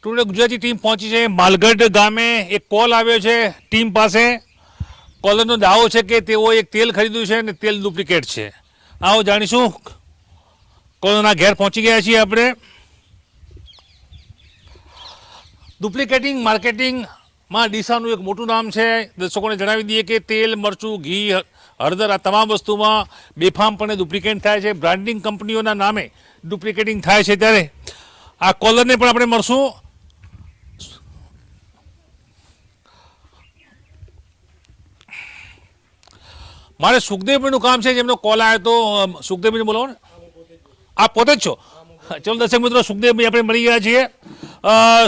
Today Gujarati team પહોંચી છે માલગઢ ગામે. એક કોલ આવ્યો છે ટીમ પાસે. કોલરનો દાવો છે કે તેઓ એક તેલ ખરીદ્યું છે અને તેલ ડુપ્લિકેટ છે. આવો જાણીશું. કોલરના ઘેર પહોંચી ગયા છીએ આપણે. ડુપ્લિકેટિંગ માર્કેટિંગમાં ડીસાનું એક મોટું નામ છે. દર્શકોને જણાવી દઈએ કે તેલ, મરચું, ઘી, હળદર આ તમામ વસ્તુમાં બેફામપણે ડુપ્લિકેટ થાય છે. બ્રાન્ડિંગ કંપનીઓના નામે ડુપ્લિકેટિંગ થાય છે. ત્યારે આ કોલરને પણ આપણે મળશું. મારે સુખદેવભાઈનું કામ છે, જેમનો કોલ આવ્યો તો સુખદેવભાઈને બોલાવો ને. આ પોતે જ છો? ચલો દર્શક મિત્રો, સુખદેવભાઈ આપણે મળી ગયા છીએ.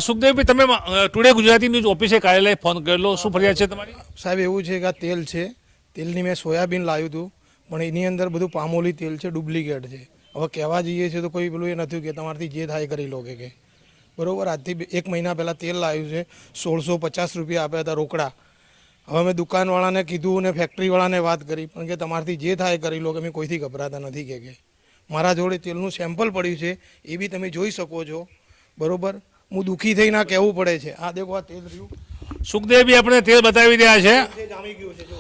સુખદેવભાઈ, તમે ટુડે ગુજરાતી ન્યૂઝ ઓફિસે કાર્યાલય ફોન કરેલો, શું ફરિયાદ છે તમારી? સાહેબ, એવું છે કે આ તેલ છે, તેલની મેં સોયાબીન લાવ્યું હતું, પણ એની અંદર બધું પામોલી તેલ છે, ડુપ્લિકેટ છે. હવે કહેવા જઈએ છીએ તો કોઈ પેલું એ નથી કે તમારાથી જે થાય કરી લો કે બરોબર. આજથી 1 મહિના પહેલાં તેલ લાવ્યું છે, 1650 રૂપિયા આપ્યા હતા રોકડા. હવે મેં દુકાનવાળાને કીધું અને ફેક્ટરીવાળાને વાત કરી, પણ કે તમારાથી જે થાય કરી લો, કે મેં કોઈથી ગભરાતા નથી કે મારા જોડે તેલનું સેમ્પલ પડ્યું છે, એ બી તમે જોઈ શકો છો. બરોબર, હું દુઃખી થઈને આ કહેવું પડે છે. આ દેખો, આ તેલ રહ્યું. સુખદેવભાઈ આપણે તેલ બતાવી રહ્યા છે. જામી ગયું છે, જો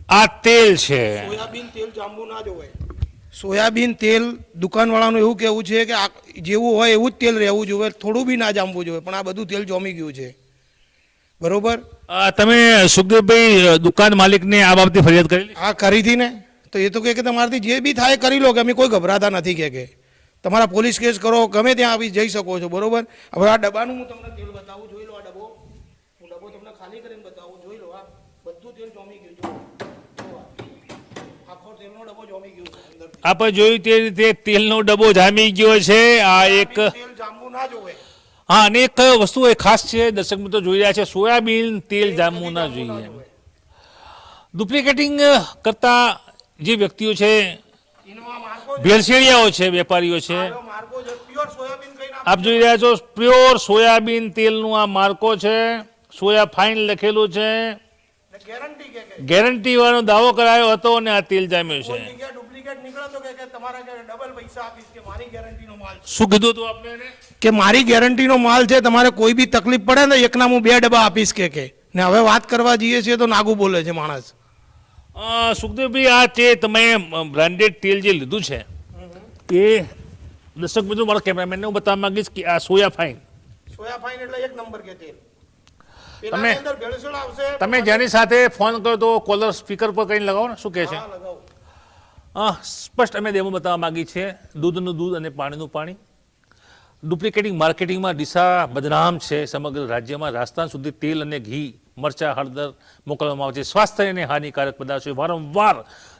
આ તેલ છે. સોયાબીન તેલ જામવું ના જોવે. સોયાબીન તેલ દુકાનવાળાનું એવું કહેવું છે કે જેવું હોય એવું જ તેલ રહેવું જોઈએ, થોડું બી ના જામવું જોઈએ, પણ આ બધું તેલ જામી ગયું છે. બરોબર. તમે સુખદેવભાઈ દુકાન માલિકને આ બાબતે ફરિયાદ કરેલી? આ કરી હતી ને, તો એ તો કે તમારાથી જે બી થાય કરી લો, કે અમે કોઈ ગભરાતા નથી કે તમારા પોલીસ કેસ કરો, ગમે ત્યાં આવી જઈ શકો છો. બરોબર. હવે આ ડબ્બાનું હું તમને તેલ બતાવું, જોઈ લો. આ ડબ્બો, હું ડબ્બો તમને ખાલી કરીને બતાવું, જોઈ લો. આ બધું તેલ જામી ગયું છે. આખો તેલનો ડબ્બો જામી ગયો છે અંદર. આપણે જોયું તે રીતે તેલનો ડબ્બો જામી ગયો છે. આ એક તેલ જામવું ના જોવે. હા, અને એક વસ્તુ એ ખાસ છે, દર્શક મિત્રો જોઈ રહ્યા છે, સોયાબીન તેલ જામવું ના જોઈએ. ડુપ્લિકેટિંગ કરતા જે વ્યક્તિઓ છે, ભેળસેળિયાઓ છે, વેપારીઓ છે. આપ જોઈ રહ્યા છો પ્યોર સોયાબીન તેલનું આ માર્કો છે. સોયા ફાઇન લખેલું છે. ગેરંટી વાળો દાવો કરાયો હતો અને આ તેલ જામ્યું છે. શું કીધું હતું આપને? કે મારી ગેરંટીનો માલ છે, તમારે કોઈ બી તકલીફ પડે ને એકના હું 2 ડબ્બા આપીશ કે ને હવે વાત કરવા જઈએ છીએ તો નાગું બોલે છે માણસ. સુખદેવભાઈ, આ તે તમે બ્રાન્ડેડ તેલ જે લીધું છે એ દર્શક મિત્રો, મારા કેમેરામેનને હું બતાવવા માંગીશ કે આ સોયા ફાઇન એટલે 1 નંબર કે તેલ. તમે જેની સાથે ફોન કરો તો કોલર સ્પીકર પર કઈ લગાવો ને, શું કહે છે? સ્પષ્ટ અમે ડેમો બતાવવા માંગી છે. દૂધનું દૂધ અને પાણીનું પાણી. ડુપ્લિકેટિંગ માર્કેટિંગમાં ડીસા બદનામ છે. સમગ્ર રાજ્યમાં રાજસ્થાન સુધી તેલ અને ઘી, મરચા, હળદર મોકલવામાં આવે છે. સ્વાસ્થ્યને હાનિકારક પદાર્થો વારંવાર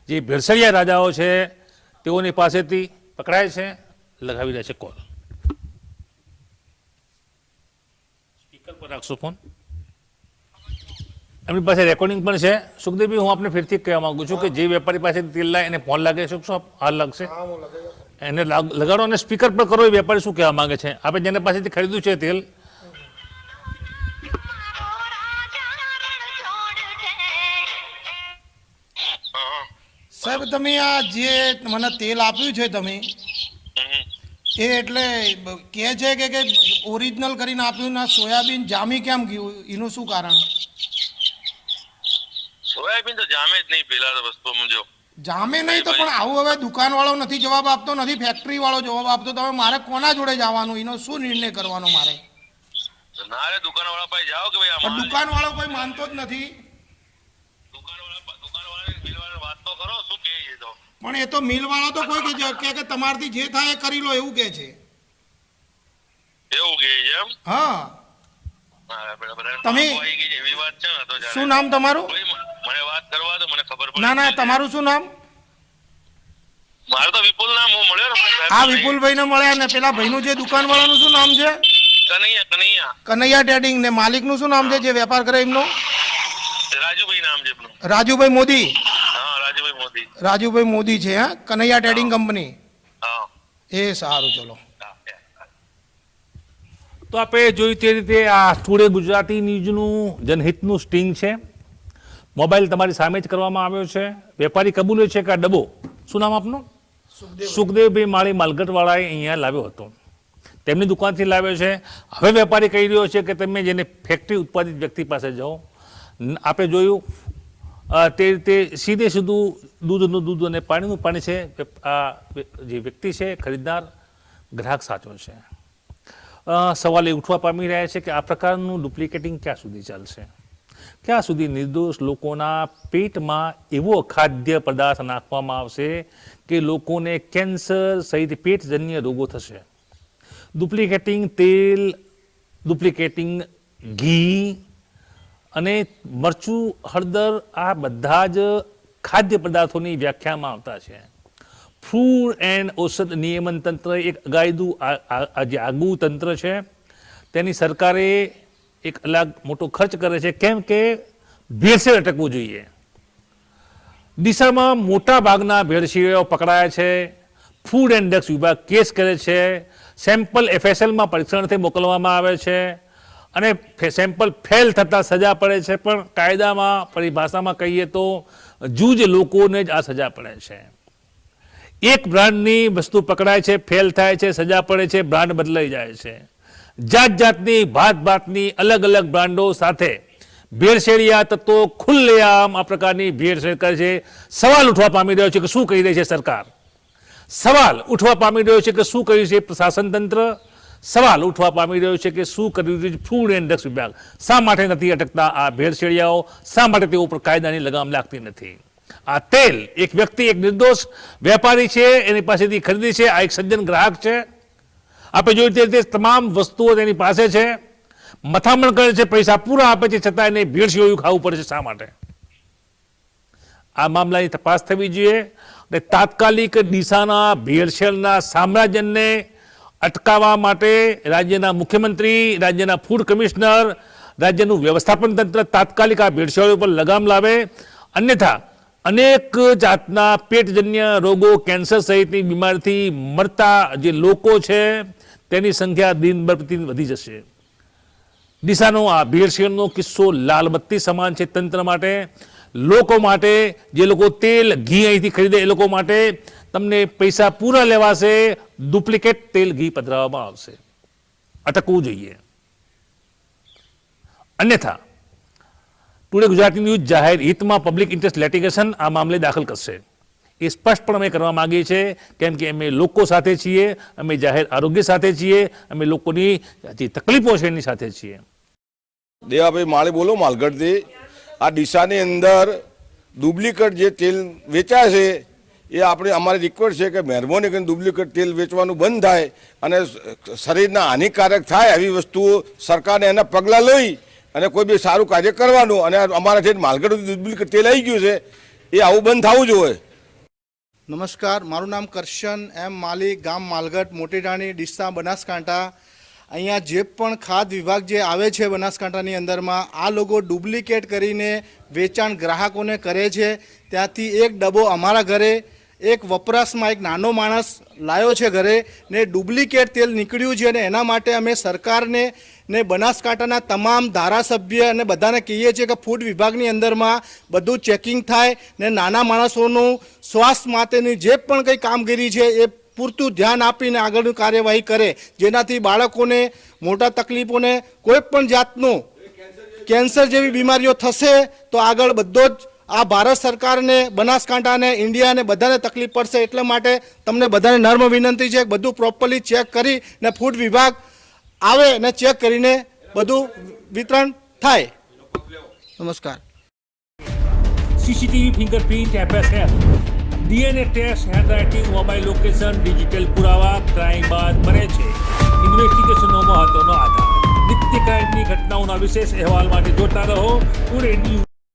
જે ભેળસેળિયા રાજાઓ છે તેઓની પાસેથી પકડાય છે, લગાવી રહ્યા છે કોલ. સ્પીકર પર રાખશો ફોન. એમની પાસે રેકોર્ડિંગ પણ છે. સુખદેવભાઈ, હું આપને ફરીથી કહેવા માંગુ છું કે જે વેપારી પાસેથી તેલ લાય એને ફોન લાગે શકશો? હાલ લાગશે? એને લગાડો અને સ્પીકર પર કરો. એ વેપારી શું કહેવા માંગે છે? આપણે જેને પાસેથી ખરીદ્યું છે તેલ. સાહેબ, તમે આ જે મને તેલ આપ્યું છે તમે એ એટલે કહે છે કે ઓરિજિનલ કરીને આપ્યું ના સોયાબીન જામી કેમ ગયું, એનું શું કારણ? સોયાબીન તો જામે જ નહીં. પેલા વસ્તુ સમજો, જામે નહીં તો પણ આવું હવે દુકાન વાળો નથી જવાબ આપતો, નથી ફેક્ટરી વાળો જવાબ આપતો, તમે મારે કોના જોડે જવાનું, એનો શું નિર્ણય કરવાનો મારે? નારે દુકાન વાળા પાસે જાઓ કે ભાઈ આ માલ. દુકાન વાળો કોઈ માનતો જ નથી. દુકાન વાળા બિલ વાળા વાત તો કરો, શું કહે છે તો? પણ એ તો મિલ વાળો તો કોઈ કે તમારથી જે થાય એ કરી લો એવું કે છે. એવું કહે છે એમ? હા. તમે એવી વાત છે ને તો શું નામ તમારું? મને વાત કરવા તો મને ખબર પડે. ના, તમારું શું નામ? મારું તો વિપુલ નામ. હું મળ્યો ને હા, વિપુલભાઈ ને મળ્યા. ને પેલા ભાઈનું જે દુકાન વાળાનું શું નામ છે? કનૈયા ટ્રેડિંગ. ને માલિકનું શું નામ છે જે વેપાર કરે એમનું? રાજુભાઈ નામ છે એમનું. રાજુભાઈ મોદી. હા, રાજુભાઈ મોદી. રાજુભાઈ મોદી છે. હા, કનૈયા ટ્રેડિંગ કંપની. હા, એ સારું. ચલો. તો આપણે જોયું તે રીતે આ ટુડે ગુજરાતી ન્યૂઝનું જનહિતનું સ્ટિંગ છે. મોબાઈલ તમારી સામે જ કરવામાં આવ્યો છે. વેપારી કબૂલે છે કે આ ડબ્બો, શું નામ આપનું? સુખદેવભાઈ માળી માલગઢવાળાએ અહીંયા લાવ્યો હતો. તેમની દુકાનથી લાવ્યો છે. હવે વેપારી કહી રહ્યો છે કે તમે જેને ફેક્ટરી ઉત્પાદિત વ્યક્તિ પાસે જાઓ. આપણે જોયું તે રીતે સીધે સીધું દૂધનું દૂધ અને પાણીનું પાણી છે. આ જે વ્યક્તિ છે ખરીદનાર ગ્રાહક સાચો છે. સવાલ એ ઉઠવા પામી રહ્યા છે કે આ પ્રકારનું ડુપ્લિકેટિંગ ક્યાં સુધી ચાલશે, ક્યાં સુધી નિર્દોષ લોકોના પેટમાં એવો ખાદ્ય પદાર્થ નાખવામાં આવશે કે લોકોને કેન્સર સહિત પેટજન્ય રોગો થશે. ડુપ્લિકેટિંગ તેલ, ડુપ્લિકેટિંગ ઘી અને મરચું, હળદર આ બધા જ ખાદ્ય પદાર્થોની વ્યાખ્યામાં આવતા છે. ફૂડ એન્ડ ઔષધ નિયમન તંત્ર એક જે આગવું તંત્ર છે, તેની સરકારે એક અલગ મોટો ખર્ચ કરે છે, કેમ કે ભેળસેળ અટકવું જોઈએ. ડીસામાં મોટા ભાગના ભેળસેળીઓ પકડાયા છે. ફૂડ એન્ડ ડ્રગ્સ વિભાગ કેસ કરે છે. સેમ્પલ FSLમાં પરીક્ષણથી મોકલવામાં આવે છે અને સેમ્પલ ફેલ થતાં સજા પડે છે. પણ કાયદામાં પરિભાષામાં કહીએ તો જૂજ લોકોને જ આ સજા પડે છે. એક બ્રાન્ડની વસ્તુ પકડાય છે, ફેલ થાય છે, સજા પડે છે, બ્રાન્ડ બદલાઈ જાય છે. જાત જાતની ભાતની અલગ અલગ બ્રાન્ડો સાથે ભેળસેળિયા તત્વો ખુલ્લેઆમ આ પ્રકારની ભેળસેળ કરે છે. સવાલ ઉઠવા પામી રહ્યો છે કે શું કહી રહી છે સરકાર, સવાલ ઉઠવા પામી રહ્યો છે કે શું કર્યું છે પ્રશાસન તંત્ર, સવાલ ઉઠવા પામી રહ્યો છે કે શું કર્યું છે ફૂડ એન્ડ ડ્રગ્સ વિભાગ. શા માટે નથી અટકતા આ ભેળસેળિયાઓ, શા માટે તેઓ ઉપર કાયદાની લગામ લાગતી નથી? આ તેલ એક વ્યક્તિ, એક નિર્દોષ વેપારી છે, એની પાસેથી ખરીદી છે. આ એક સજ્જન ગ્રાહક છે. આપણે જોયું તે રીતે તમામ વસ્તુઓ તેની પાસે છે, મથામણ કરે છે, પૈસા પૂરા આપે છે, છતાં એને ભેળસેળિયું ખાવું પડે છે. શા માટે? આ મામલાની તપાસ થવી જોઈએ અને તાત્કાલિક ડીસાના ભેળસેળના સામ્રાજ્યને અટકાવવા માટે રાજ્યના મુખ્યમંત્રી, રાજ્યના ફૂડ કમિશનર, રાજ્યનું વ્યવસ્થાપન તંત્ર તાત્કાલિક આ ભેળસેળીઓ પર લગામ લાવે. અન્યથા અનેક જાતના પેટજન્ય રોગો, કેન્સર સહિતની બીમારીથી મરતા જે લોકો છે તેની સંખ્યા દિન પ્રતિદિન વધી જશે. ડીસાનો આ ભેળસેળનો કિસ્સો લાલબત્તી સમાન છે તંત્ર માટે, લોકો માટે. જે લોકો તેલ ઘી અહીંથી ખરીદે એ લોકો માટે તમને પૈસા પૂરા લેવાશે, ડુપ્લિકેટ તેલ ઘી પધરાવવામાં આવશે. અટકવું જોઈએ. અન્યથા ટુડે ગુજરાતી ન્યૂઝ જાહેર હિતમાં પબ્લિક ઇન્ટરેસ્ટ લેટિગેશન આ મામલે દાખલ કરશે. એ સ્પષ્ટ અમે કરવા માંગીએ છીએ, કેમ કે અમે લોકો સાથે છીએ, અમે જાહેર આરોગ્ય સાથે છીએ, અમે લોકોની જે તકલીફો છે એની સાથે છીએ. દેવાભાઈ માળી બોલો, માલગઢથી. આ ડીસાની અંદર ડુપ્લિકેટ જે તેલ વેચાય છે એ આપણે અમારી રિક્વેસ્ટ છે કે મહેરબાની કરીને ડુપ્લિકેટ તેલ વેચવાનું બંધ થાય અને શરીરના હાનિકારક થાય એવી વસ્તુઓ સરકારને એના પગલાં લઈ અને કોઈ બી સારું કાર્ય કરવાનું. અને અમારા જે માલગઢ ડુપ્લિકેટ તેલ આવી ગયું છે એ આવું બંધ થવું જોઈએ. નમસ્કાર, મારું નામ કરશન એમ માલી, ગામ માલગઢ, મોટી રાણી, ડીસા, બનાસકાંઠા. અહીંયા જે પણ ખાદ્ય વિભાગ જે આવે છે બનાસકાંઠાની અંદરમાં, આ લોકો ડુપ્લિકેટ કરીને વેચાણ ગ્રાહકોને કરે છે. ત્યાંથી એક ડબ્બો અમારા ઘરે એક વપરાશમાં એક નાનો માણસ લાવ્યો છે ઘરે ને ડુપ્લિકેટ તેલ નીકળ્યું છે. અને એના માટે અમે સરકારને ને બનાસકાંઠાના તમામ ધારાસભ્ય અને બધાને કહીએ છીએ કે ફૂડ વિભાગની અંદરમાં બધું ચેકિંગ થાય ને નાના માણસોનું સ્વાસ્થ્ય માટેની જે પણ કંઈ કામગીરી છે એ પૂરતું ધ્યાન આપીને આગળની કાર્યવાહી કરે, જેનાથી બાળકોને મોટા તકલીફોને કોઈ પણ જાતનું કેન્સર જેવી બીમારીઓ થશે તો આગળ બધો જ આ ભારત સરકારને, બનાસકાંઠાને, ઇન્ડિયાને બધાને તકલીફ પડશે. એટલા માટે તમને બધાને નર્મ વિનંતી છે કે બધું પ્રોપરલી ચેક કરી ને ફૂડ વિભાગ આવે ને ચેક કરીને બધું વિતરણ થાય. નમસ્કાર. CCTV fingerprint FSL, DNA test, handwriting, mobile location, digital પુરાવા ક્રાઇમ બાદ બને છે ઇન્વેસ્ટિગેશનનો મહત્વનો આધાર. નિત્ય ક્રાઇમની ઘટનાઓના વિશેષ અહેવાલ માટે જોતા રહો ટુડે ન્યૂઝ.